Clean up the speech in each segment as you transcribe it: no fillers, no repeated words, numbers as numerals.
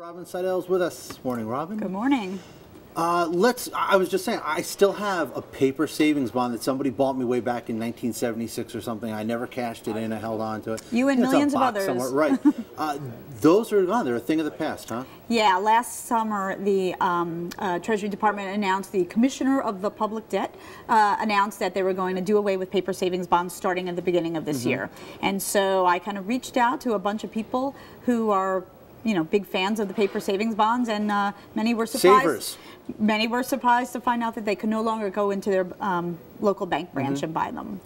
Robin Sidel's with us this morning. Robin? Good morning. I was just saying, I still have a paper savings bond that somebody bought me way back in 1976 or something. I never cashed it in. I held on to it. You and millions of others. Somewhere. Right. Those are gone. They're a thing of the past, huh? Yeah, last summer the Treasury Department announced, the Commissioner of the Public Debt announced that they were going to do away with paper savings bonds starting at the beginning of this year. And so I kind of reached out to a bunch of people who are, you know, big fans of the paper savings bonds, and many were surprised. Savers. Many were surprised to find out that they could no longer go into their local bank branch and buy them.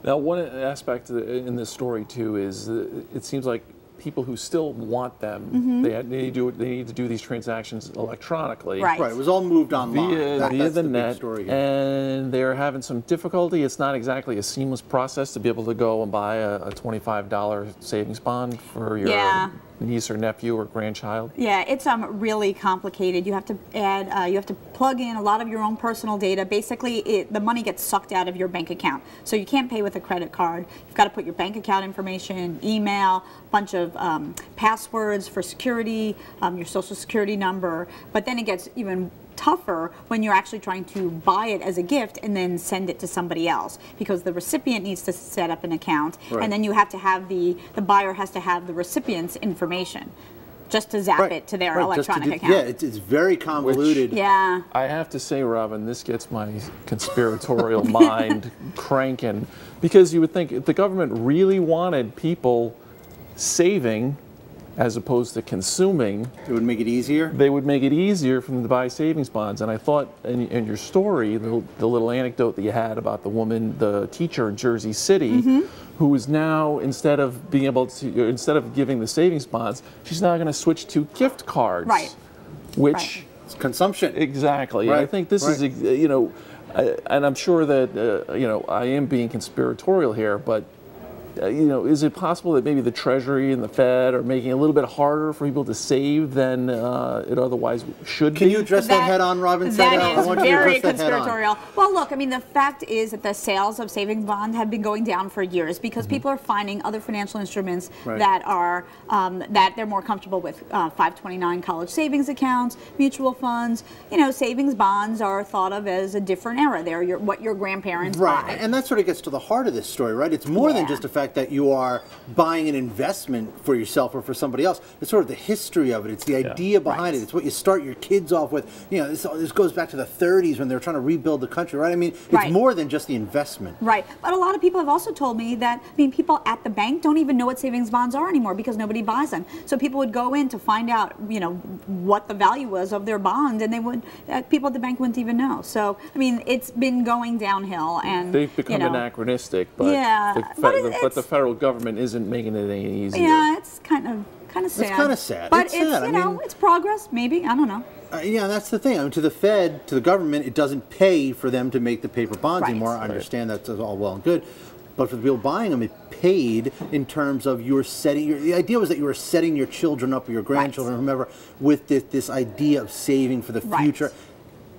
Now, one aspect in this story too is it seems like people who still want them, they need to do these transactions electronically. Right. Right. It was all moved online Via the big net, story here. and they're having some difficulty. It's not exactly a seamless process to be able to go and buy a $25 savings bond for your niece or nephew or grandchild. Yeah, it's really complicated. You have to add, you have to plug in a lot of your own personal data. Basically, the money gets sucked out of your bank account. So you can't pay with a credit card. You've got to put your bank account information, email, bunch of passwords for security, your social security number. But then it gets even tougher when you're actually trying to buy it as a gift and then send it to somebody else, because the recipient needs to set up an account, and then you have to have the buyer has to have the recipient's information just to zap it to their electronic account. Yeah, it's very convoluted. Yeah. I have to say, Robin, this gets my conspiratorial mind cranking, because you would think if the government really wanted people saving as opposed to consuming, it would make it easier. They would make it easier for them to buy savings bonds. And I thought in your story, the little anecdote that you had about the woman, the teacher in Jersey City, who is now, instead of being able to, instead of giving the savings bonds, she's now going to switch to gift cards. Right. Which it's consumption. Exactly. Right. And I think this is, you know, and I'm sure that you know, I am being conspiratorial here, but you know, is it possible that maybe the Treasury and the Fed are making it a little bit harder for people to save than it otherwise should be? Can you address that head on, Robin? That is very conspiratorial. Well, look, I mean, the fact is that the sales of savings bonds have been going down for years because people are finding other financial instruments that are that they're more comfortable with. 529 college savings accounts, mutual funds. You know, savings bonds are thought of as a different era. They're what your grandparents buy. And that sort of gets to the heart of this story, right? It's more than just a fact that you are buying an investment for yourself or for somebody else. It's sort of the history of it. It's the idea behind it. It's what you start your kids off with. You know, this goes back to the 30s when they were trying to rebuild the country, right? I mean, it's more than just the investment. Right. But a lot of people have also told me that, I mean, people at the bank don't even know what savings bonds are anymore because nobody buys them. So people would go in to find out, you know, what the value was of their bond, and they would, people at the bank wouldn't even know. So, I mean, it's been going downhill, and they've become anachronistic, but the federal government isn't making it any easier. Yeah, it's kind of sad. It's kind of sad. But it's you know, it's progress, maybe. I don't know. Yeah, that's the thing. I mean, to the Fed, to the government, it doesn't pay for them to make the paper bonds anymore. I understand that's all well and good. But for the people buying them, it paid in terms of you were setting, the idea was that you were setting your children up or your grandchildren, remember, with this idea of saving for the future.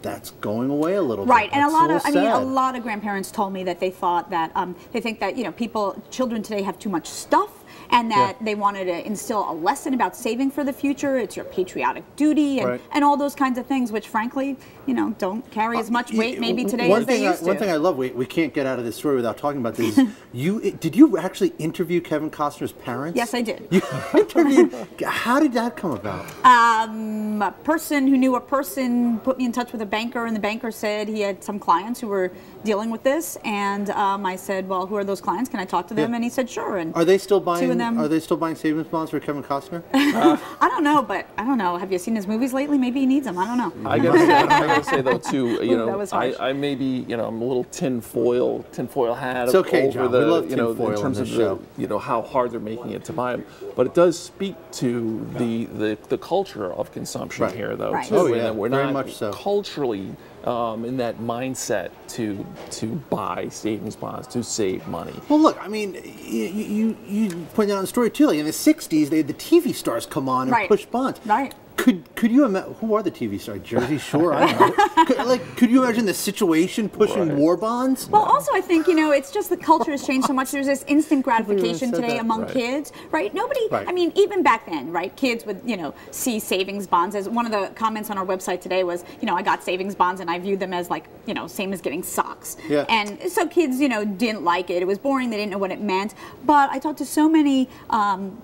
That's going away a little bit. Right, and a lot of grandparents told me that they thought that they think that, you know, children today have too much stuff, and that they wanted to instill a lesson about saving for the future. It's your patriotic duty and all those kinds of things, which frankly, you know, don't carry as much weight maybe today as they used to. One thing I love, we can't get out of this story without talking about this. Did you actually interview Kevin Costner's parents? Yes, I did. You interviewed. How did that come about? A person who knew a person put me in touch with a banker, and the banker said he had some clients who were dealing with this, and I said, well, who are those clients? Can I talk to them? And he said, sure. And are they still buying? Are they still buying savings bonds for Kevin Costner? I don't know, but I don't know. Have you seen his movies lately? Maybe he needs them. I don't know. I gotta say though too, you know, I may be, you know, I'm a little tinfoil hat it's okay, over John. the, We love you know, in terms of the, you know, how hard they're making it to buy them. But it does speak to the culture of consumption here, though. Too. Oh yeah, we're very not much so. Culturally in that mindset to buy savings bonds, to save money. Well, look, I mean, you pointed out in the story too. Like in the '60s, they had the TV stars come on and push bonds. Right. Could you imagine, who are the TV stars? Jersey Shore? I don't know. Could you imagine the situation pushing war bonds? Well, also I think, it's just the culture has changed so much. There's this instant gratification today among kids, right? Nobody, I mean, even back then, right? Kids would, see savings bonds as one of the comments on our website today was, I got savings bonds and I viewed them as like, same as getting socks. Yeah. And so kids, didn't like it. It was boring. They didn't know what it meant. But I talked to so many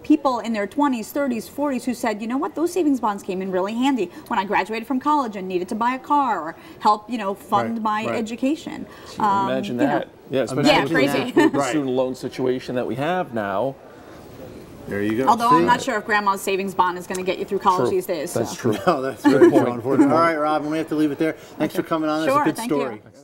people in their 20s, 30s, 40s who said, you know what, those savings bonds came in really handy when I graduated from college and needed to buy a car or help, fund my education. Imagine that. Yeah, especially with the student loan situation that we have now. There you go. Although I'm not sure if grandma's savings bond is going to get you through college these days. That's true. No, that's very true, unfortunately. All right, Rob, we have to leave it there. Thanks for coming on. That's a good story.